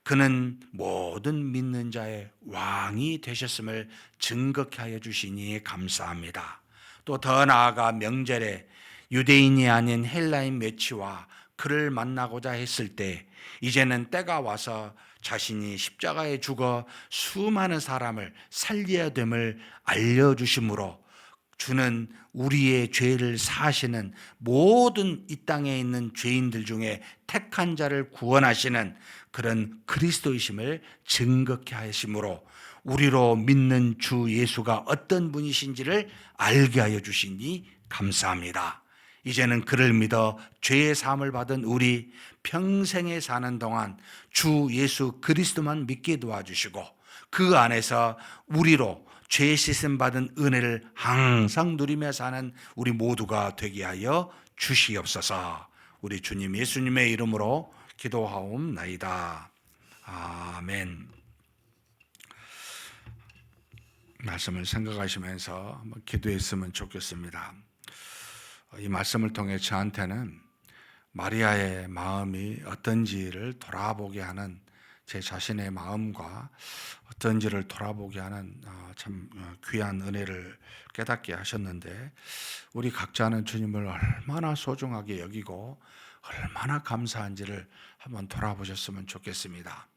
그는 모든 믿는 자의 왕이 되셨음을 증거케 하여 주시니 감사합니다. 또 더 나아가 명절에 유대인이 아닌 헬라인 매치와 그를 만나고자 했을 때 이제는 때가 와서 자신이 십자가에 죽어 수많은 사람을 살려야 됨을 알려주심으로 주는 우리의 죄를 사하시는 모든 이 땅에 있는 죄인들 중에 택한 자를 구원하시는 그런 그리스도이심을 증거케 하심으로 우리로 믿는 주 예수가 어떤 분이신지를 알게 하여 주시니 감사합니다. 이제는 그를 믿어 죄의 사함을 받은 우리 평생에 사는 동안 주 예수 그리스도만 믿게 도와주시고 그 안에서 우리로 죄 씻음 받은 은혜를 항상 누리며 사는 우리 모두가 되게 하여 주시옵소서. 우리 주님 예수님의 이름으로 기도하옵나이다. 아멘. 말씀을 생각하시면서 한번 기도했으면 좋겠습니다. 이 말씀을 통해 저한테는 마리아의 마음이 어떤지를 돌아보게 하는 제 자신의 마음과 어떤지를 돌아보게 하는 참 귀한 은혜를 깨닫게 하셨는데 우리 각자는 주님을 얼마나 소중하게 여기고 얼마나 감사한지를 한번 돌아보셨으면 좋겠습니다.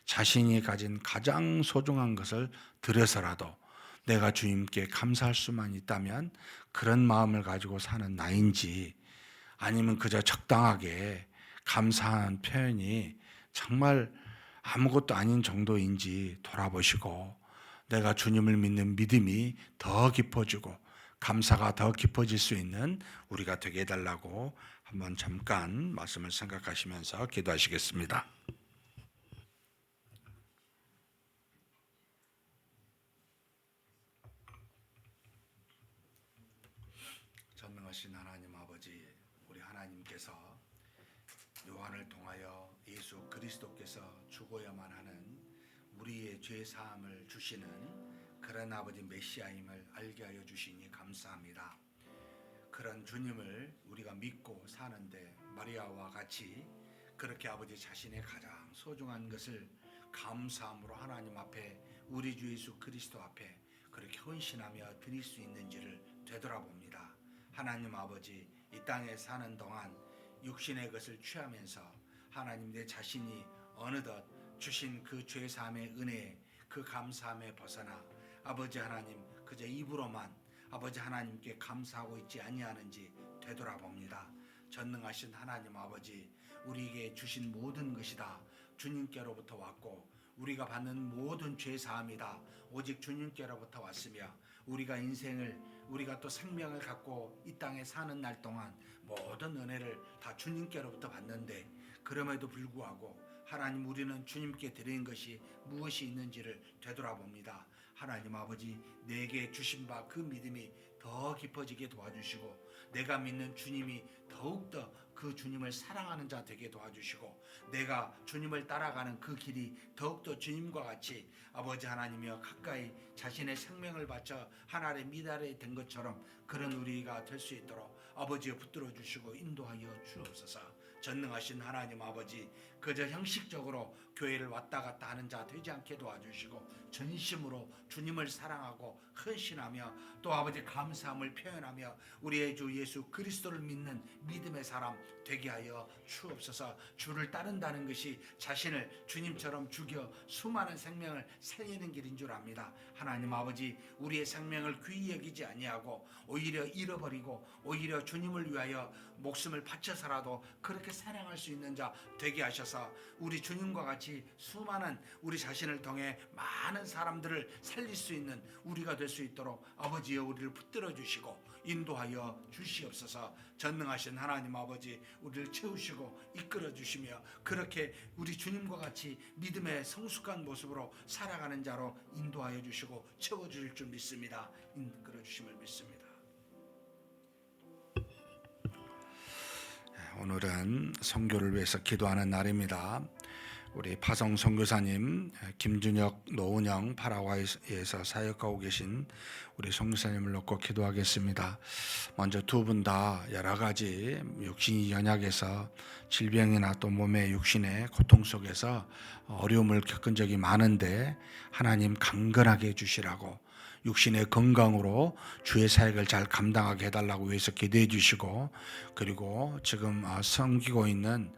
자신이 가진 가장 소중한 것을 들여서라도 내가 주님께 감사할 수만 있다면 그런 마음을 가지고 사는 나인지 아니면 그저 적당하게 감사한 표현이 정말 아무것도 아닌 정도인지 돌아보시고 내가 주님을 믿는 믿음이 더 깊어지고 감사가 더 깊어질 수 있는 우리가 되게 해달라고 한번 잠깐 말씀을 생각하시면서 기도하시겠습니다. 전능하신 하나님 아버지, 우리 하나님께서 요한을 통하여 예수 그리스도께서 죽어야만 하는 우리의 죄 사함을 주시는 그런 아버지 메시아임을 알게 하여 주시니 감사합니다. 그런 주님을 우리가 믿고 사는데 마리아와 같이 그렇게 아버지 자신의 가장 소중한 것을 감사함으로 하나님 앞에 우리 주 예수 그리스도 앞에 그렇게 헌신하며 드릴 수 있는지를 되돌아봅니다. 하나님 아버지, 이 땅에 사는 동안 육신의 것을 취하면서 하나님 내 자신이 어느덧 주신 그 죄사함의 은혜에 그 감사함에 벗어나 아버지 하나님 그저 입으로만 아버지 하나님께 감사하고 있지 아니하는지 되돌아봅니다. 전능하신 하나님 아버지, 우리에게 주신 모든 것이 다 주님께로부터 왔고 우리가 받는 모든 죄사함이 다 오직 주님께로부터 왔으며 우리가 인생을 우리가 또 생명을 갖고 이 땅에 사는 날 동안 모든 은혜를 다 주님께로부터 받는데 그럼에도 불구하고 하나님 우리는 주님께 드리는 것이 무엇이 있는지를 되돌아봅니다. 하나님 아버지, 내게 주신 바 그 믿음이 더 깊어지게 도와주시고 내가 믿는 주님이 더욱더 그 주님을 사랑하는 자 되게 도와주시고 내가 주님을 따라가는 그 길이 더욱더 주님과 같이 아버지 하나님이여 가까이 자신의 생명을 바쳐 하나님의 미달이 된 것처럼 그런 우리가 될 수 있도록 아버지여 붙들어 주시고 인도하여 주옵소서. 전능하신 하나님 아버지, 그저 형식적으로 교회를 왔다 갔다 하는 자 되지 않게 도와주시고 전심으로 주님을 사랑하고 헌신하며 또 아버지 감사함을 표현하며 우리의 주 예수 그리스도를 믿는 믿음의 사람 되게 하여 주옵소서. 주를 따른다는 것이 자신을 주님처럼 죽여 수많은 생명을 살리는 길인 줄 압니다. 하나님 아버지, 우리의 생명을 귀히 여기지 아니하고 오히려 잃어버리고 오히려 주님을 위하여 목숨을 바쳐서라도 그렇게 사랑할 수 있는 자 되게 하셔서 우리 주님과 같이 수많은 우리 자신을 통해 많은 사람들을 살릴 수 있는 우리가 될 수 있도록 아버지여 우리를 붙들어 주시고 인도하여 주시옵소서. 전능하신 하나님 아버지, 우리를 채우시고 이끌어 주시며 그렇게 우리 주님과 같이 믿음의 성숙한 모습으로 살아가는 자로 인도하여 주시고 채워주실 줄 믿습니다. 이끌어 주심을 믿습니다. 오늘은 선교를 위해서 기도하는 날입니다. 우리 파성 선교사님, 김준혁, 노은영 파라과이에서 사역하고 계신 우리 선교사님을 놓고 기도하겠습니다. 먼저 두 분 다 여러 가지 육신이 연약해서 질병이나 또 몸의 육신의 고통 속에서 어려움을 겪은 적이 많은데 하나님 강건하게 해주시라고, 육신의 건강으로 주의 사역을 잘 감당하게 해달라고 위해서 기도해 주시고, 그리고 지금 섬기고 있는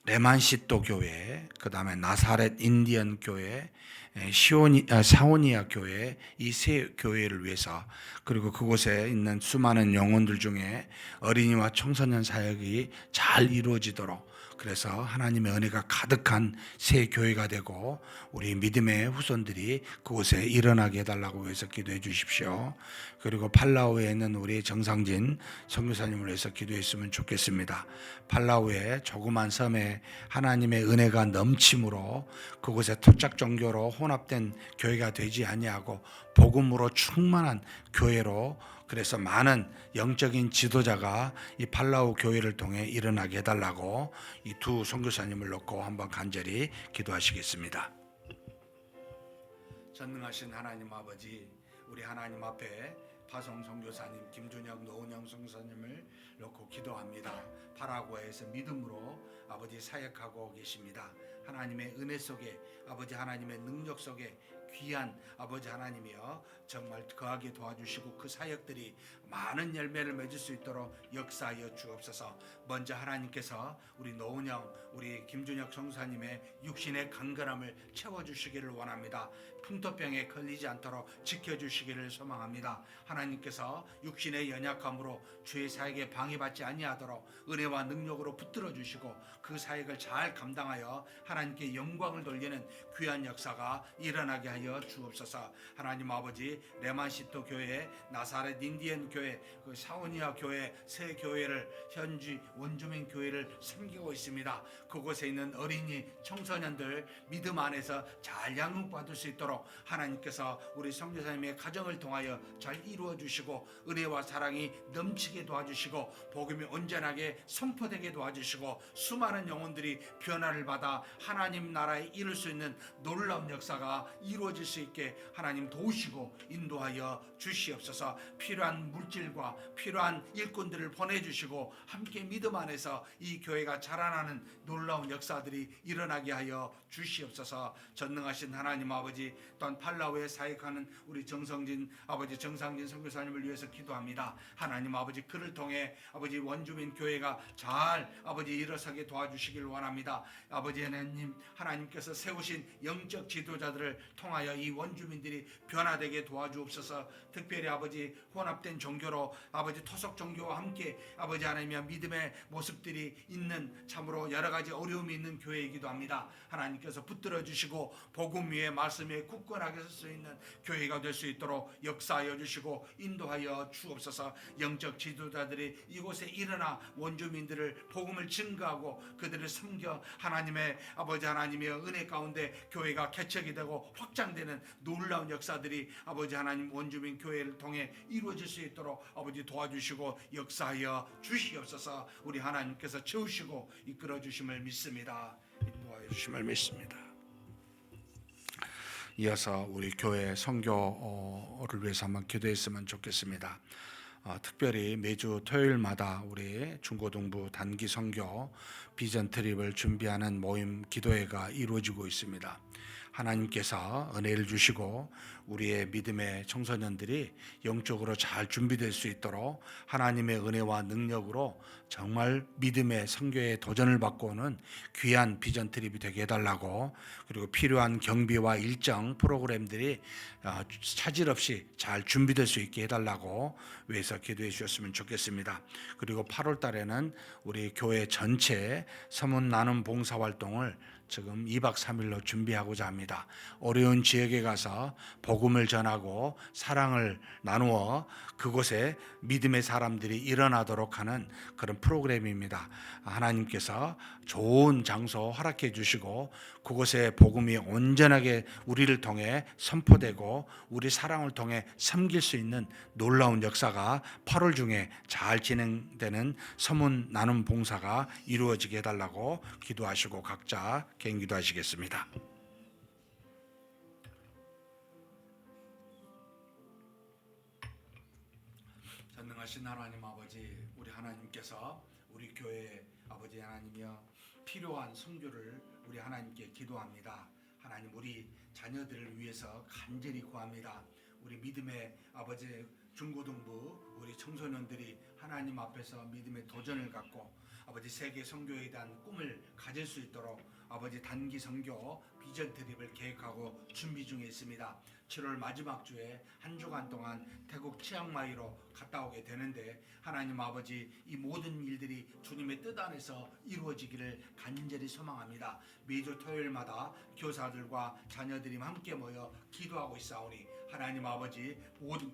레만시또 교회, 그 다음에 나사렛 인디언 교회, 사오니아 교회, 이 세 교회를 위해서, 그리고 그곳에 있는 수많은 영혼들 중에 어린이와 청소년 사역이 잘 이루어지도록, 그래서 하나님의 은혜가 가득한 새 교회가 되고 우리 믿음의 후손들이 그곳에 일어나게 해달라고 해서 기도해 주십시오. 그리고 팔라우에 있는 우리 정상진 선교사님을 위해서 기도했으면 좋겠습니다. 팔라우의 조그만 섬에 하나님의 은혜가 넘침으로 그곳에 토착 종교로 혼합된 교회가 되지 아니하고 복음으로 충만한 교회로, 그래서 많은 영적인 지도자가 이 팔라우 교회를 통해 일어나게 해달라고 이 두 선교사님을 놓고 한번 간절히 기도하시겠습니다. 전능하신 하나님 아버지, 우리 하나님 앞에 파송 선교사님, 김준혁, 노은영 선교사님을 놓고 기도합니다. 파라과이에서 믿음으로 아버지 사역하고 계십니다. 하나님의 은혜 속에, 아버지 하나님의 능력 속에 귀한 아버지 하나님이여 정말 거하게 도와주시고 그 사역들이 많은 열매를 맺을 수 있도록 역사하여 주옵소서. 먼저 하나님께서 우리 노은영, 우리 김준혁 성사님의 육신의 강건함을 채워주시기를 원합니다. 풍토병에 걸리지 않도록 지켜주시기를 소망합니다. 하나님께서 육신의 연약함으로 주의 사역에 방해받지 아니하도록 은혜와 능력으로 붙들어 주시고 그 사역을 잘 감당하여 하나님께 영광을 돌리는 귀한 역사가 일어나게 하여 주옵소서. 하나님 아버지, 레만시토 교회, 나사렛 인디언 교회, 그 사오니아 교회, 새 교회를, 현지 원주민 교회를 섬기고 있습니다. 그곳에 있는 어린이, 청소년들 믿음 안에서 잘 양육받을 수 있도록 하나님께서 우리 선교사님의 가정을 통하여 잘 이루어 주시고 은혜와 사랑이 넘치게 도와주시고 복음이 온전하게 선포되게 도와주시고 수많은 영혼들이 변화를 받아 하나님 나라에 이룰 수 있는 놀라운 역사가 이루어질 수 있게 하나님 도우시고 인도하여 주시옵소서. 필요한 물질과 필요한 일꾼들을 보내주시고 함께 믿음 안에서 이 교회가 자라나는 놀라운 역사들이 일어나게 하여 주시옵소서. 전능하신 하나님 아버지, 또한 팔라우에 사역하는 우리 정성진 아버지, 정상진 선교사님을 위해서 기도합니다. 하나님 아버지, 그를 통해 아버지 원주민 교회가 잘 아버지 일어서게 도와주시길 원합니다. 아버지 하나님, 하나님께서 세우신 영적 지도자들을 통하여 이 원주민들이 변화되게 도와주옵소서. 특별히 아버지 혼합된 종교로 아버지 토속 종교와 함께 아버지 하나님의 믿음의 모습들이 있는 참으로 여러 가지 어려움이 있는 교회이기도 합니다. 하나님께서 붙들어 주시고 복음 위에 말씀 위에 굳건하게 설 수 있는 교회가 될 수 있도록 역사하여 주시고 인도하여 주옵소서. 영적 지도자들이 이곳에 일어나 원주민들을 복음을 증거하고 그들을 섬겨 하나님의 아버지 하나님의 은혜 가운데 교회가 개척이 되고 확장되는 놀라운 역사들이 아버지 하나님 원주민 교회를 통해 이루어질 수 있도록 아버지 도와주시고 역사하여 주시옵소서. 우리 하나님께서 채우시고 이끌어 주심을 믿습니다. 인도하여 주심을 믿습니다. 이어서 우리 교회 선교를 위해서 한번 기도했으면 좋겠습니다. 특별히 매주 토요일마다 우리 중고등부 단기 선교 비전 트립을 준비하는 모임 기도회가 이루어지고 있습니다. 하나님께서 은혜를 주시고 우리의 믿음의 청소년들이 영적으로 잘 준비될 수 있도록 하나님의 은혜와 능력으로 정말 믿음의 선교에 도전을 받고 오는 귀한 비전 트립이 되게 해달라고, 그리고 필요한 경비와 일정 프로그램들이 차질 없이 잘 준비될 수 있게 해달라고 위해서 기도해 주셨으면 좋겠습니다. 그리고 8월 달에는 우리 교회 전체 서문 나눔 봉사활동을 지금 2박 3일로 준비하고자 합니다. 어려운 지역에 가서 복음을 전하고 사랑을 나누어 그곳에 믿음의 사람들이 일어나도록 하는 그런 프로그램입니다. 하나님께서 좋은 장소 허락해 주시고 그곳에 복음이 온전하게 우리를 통해 선포되고 우리 사랑을 통해 섬길 수 있는 놀라운 역사가 8월 중에 잘 진행되는 서문 나눔 봉사가 이루어지게 해달라고 기도하시고 각자 개인 기도하시겠습니다. 전능하신 하나님 아버지, 우리 하나님께서 우리 교회 아버지 하나님이여 필요한 선교를 우리 하나님께 기도합니다. 하나님, 우리 자녀들을 위해서 간절히 구합니다. 우리 믿음의 아버지 중고등부 우리 청소년들이 하나님 앞에서 믿음의 도전을 갖고 아버지 세계 선교에 대한 꿈을 가질 수 있도록 아버지 단기 선교 비전 트립을 계획하고 준비 중에 있습니다. 7월 마지막 주에 한 주간 동안 태국 치앙마이로 갔다 오게 되는데 하나님 아버지 이 모든 일들이 주님의 뜻 안에서 이루어지기를 간절히 소망합니다. 매주 토요일마다 교사들과 자녀들이 함께 모여 기도하고 있사오니 하나님 아버지 모든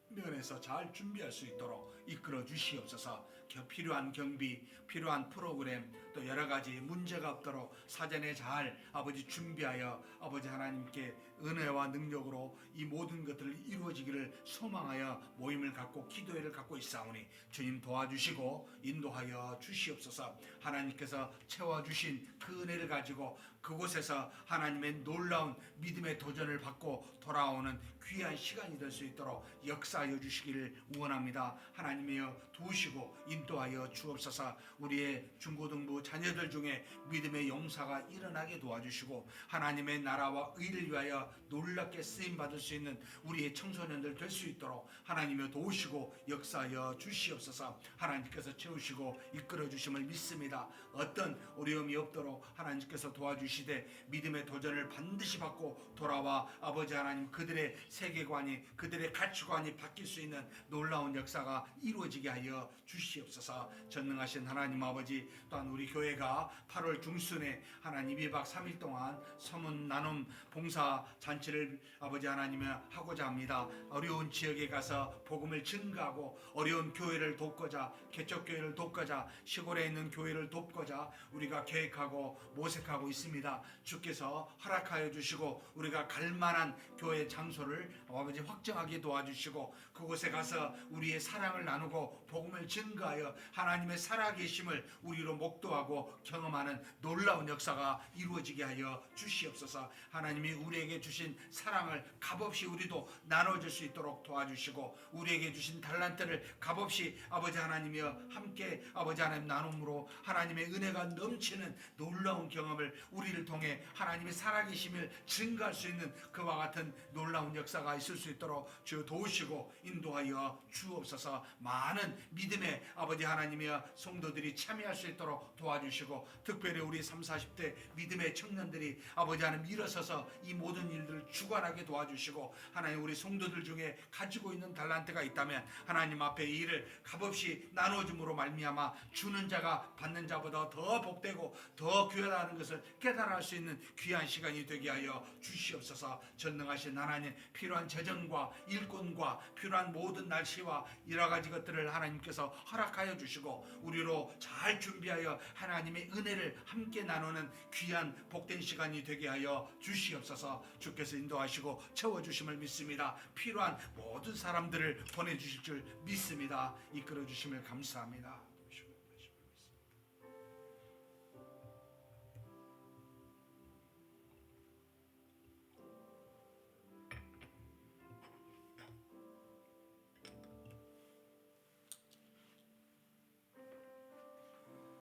면에서 잘 준비할 수 있도록 이끌어 주시옵소서. 필요한 경비, 필요한 프로그램, 또 여러 가지 문제가 없도록 사전에 잘 아버지 준비하여 아버지 하나님께 은혜와 능력으로 이 모든 것들을 이루어지기를 소망하여 모임을 갖고 기도회를 갖고 있사오니 주님 도와주시고 인도하여 주시옵소서. 하나님께서 채워주신 그 은혜를 가지고 그곳에서 하나님의 놀라운 믿음의 도전을 받고 돌아오는 귀한 시간이 될 수 있도록 역사하여 주시기를 원합니다. 하나님이여 도우시고 인도하여 주옵소서. 우리의 중고등부 자녀들 중에 믿음의 용사가 일어나게 도와주시고 하나님의 나라와 의를 위하여 놀랍게 쓰임받을 수 있는 우리의 청소년들 될 수 있도록 하나님이여 도우시고 역사하여 주시옵소서. 하나님께서 채우시고 이끌어 주심을 믿습니다. 어떤 어려움이 없도록 하나님께서 도와주시되 믿음의 도전을 반드시 받고 돌아와 아버지 하나님 그들의 세계관이 그들의 가치관이 바뀔 수 있는 놀라운 역사가 이루어지게 하여 주시옵소서. 전능하신 하나님 아버지, 또한 우리 교회가 8월 중순에 하나님 2박 3일 동안 서문 나눔 봉사 잔치를 아버지 하나님이 하고자 합니다. 어려운 지역에 가서 복음을 증거하고 어려운 교회를 돕고자, 개척교회를 돕고자, 시골에 있는 교회를 돕고자 우리가 계획하고 모색하고 있습니다. 주께서 허락하여 주시고 우리가 갈 만한 교회 장소를 아버지 확정하게 도와주시고 그곳에 가서 우리의 사랑을 나누고 복음을 증거하여 하나님의 살아계심을 우리로 목도하고 경험하는 놀라운 역사가 이루어지게 하여 주시옵소서. 하나님이 우리에게 주신 사랑을 값없이 우리도 나눠줄 수 있도록 도와주시고 우리에게 주신 달란트를 값없이 아버지 하나님이여 함께 아버지 하나님 나눔으로 하나님의 은혜가 넘치는 놀라운 경험을 우리를 통해 하나님의 살아계심을 증거할 수 있는 그와 같은 놀라운 역사가 있을 수 있도록 주 도우시고 인도하여 주옵소서. 많은 믿음의 아버지 하나님이여 성도들이 참여할 수 있도록 도와주시고 특별히 우리 30, 40대 믿음의 청년들이 아버지 하나님 일어서서 이 모든 일들을 주관하게 도와주시고 하나님 우리 성도들 중에 가지고 있는 달란트가 있다면 하나님 앞에 이 일을 값없이 나눠줌으로 말미암아 주는 자가 받는 자보다 더 복되고 더 귀하다는 것을 깨달을 수 있는 귀한 시간이 되게 하여 주시옵소서. 전능하신 하나님 필요한 재정과 일꾼과 필요한 모든 날씨와 여러 가지 것들을 하나님께서 허락하여 주시고 우리로 잘 준비하여 하나님의 은혜를 함께 나누는 귀한 복된 시간이 되게 하여 주시옵소서. 주께서 인도하시고 채워주심을 믿습니다. 필요한 모든 사람들을 보내주실 줄 믿습니다. 이끌어 주심을 감사합니다.